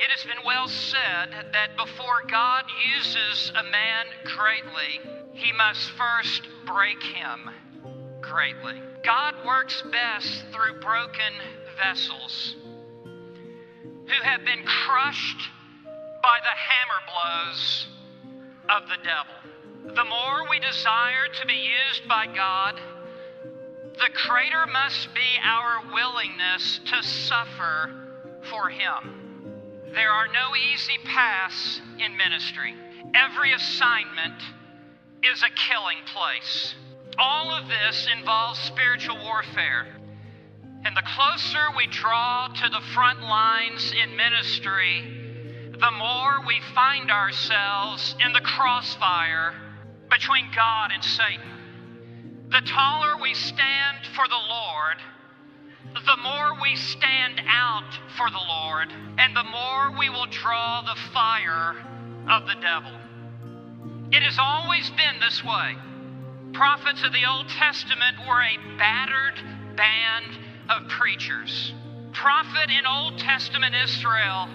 It has been well said that before God uses a man greatly, he must first break him greatly. God works best through broken vessels who have been crushed by the hammer blows of the devil. The more we desire to be used by God, the greater must be our willingness to suffer for him. There are no easy paths in ministry. Every assignment is a killing place. All of this involves spiritual warfare. And the closer we draw to the front lines in ministry, the more we find ourselves in the crossfire between God and Satan. The taller we stand for the Lord, the more we stand out for the Lord, and the more we will draw the fire of the devil. It has always been this way. Prophets of the Old Testament were a battered band of preachers. Prophet in Old Testament Israel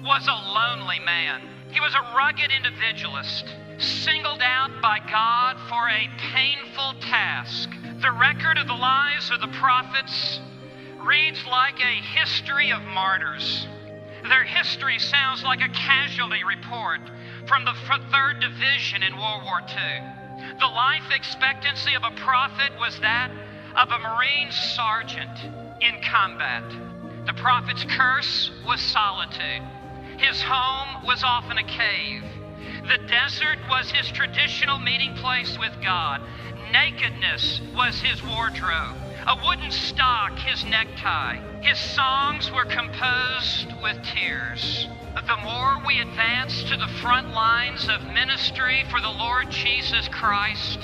was a lonely man. He was a rugged individualist, singled out by God for a painful task. The record of the lives of the prophets reads like a history of martyrs. Their history sounds like a casualty report from the 3rd Division in World War II. The life expectancy of a prophet was that of a Marine sergeant in combat. The prophet's curse was solitude. His home was often a cave. The desert was his traditional meeting place with God. Nakedness was his wardrobe. A wooden stock, his necktie. His songs were composed with tears. The more we advance to the front lines of ministry for the Lord Jesus Christ,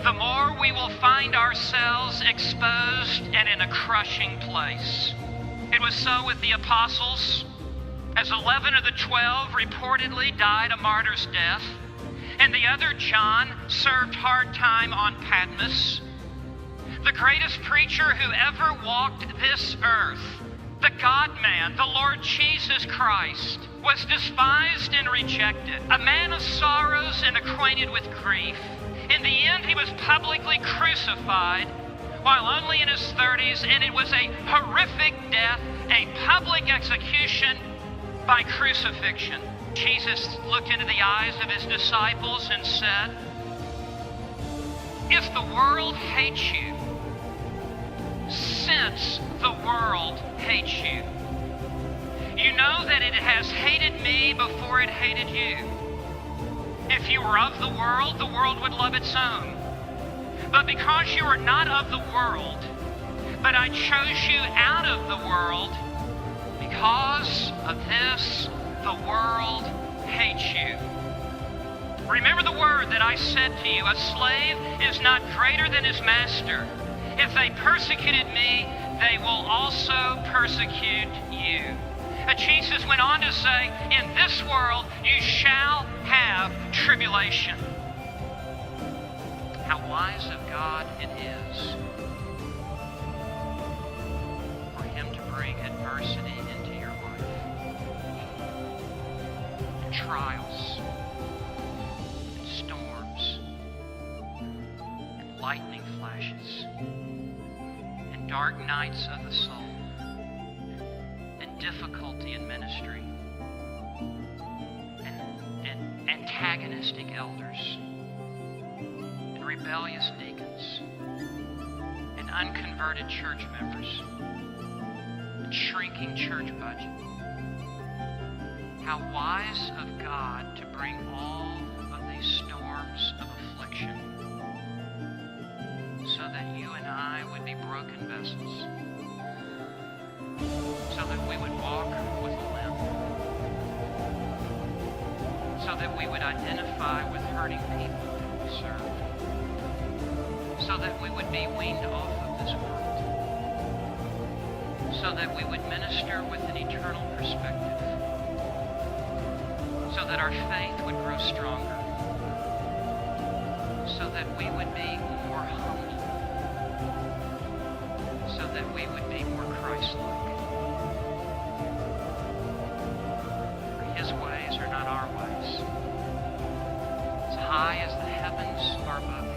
the more we will find ourselves exposed and in a crushing place. It was so with the apostles, as 11 of the 12 reportedly died a martyr's death, and the other, John, served hard time on Patmos. The greatest preacher who ever walked this earth, the God-man, the Lord Jesus Christ, was despised and rejected, a man of sorrows and acquainted with grief. In the end, he was publicly crucified while only in his 30s, and it was a horrific death, a public execution by crucifixion. Jesus looked into the eyes of his disciples and said, "If the world hates you, since the world hates you, you know that it has hated me before it hated you. If you were of the world would love its own. But because you are not of the world, but I chose you out of the world, because of this, the world hates you. Remember the word that I said to you, a slave is not greater than his master. If they persecuted me, they will also persecute you." Jesus went on to say, "In this world you shall have tribulation." How wise of God it is for him to bring adversity into your life. Trials and storms and lightning flashes and dark nights of the soul and difficulty in ministry and antagonistic elders and rebellious deacons and unconverted church members and shrinking church budget. How wise of God to bring all of these storms of affliction so that you and I would be broken vessels, so that we would walk with a limp, so that we would identify with hurting people that we serve, so that we would be weaned off of this world, so that we would minister with an eternal perspective, so that our faith would grow stronger, so that we would be more humble, so that we would be more Christ-like. not our ways. As high as the heavens are above the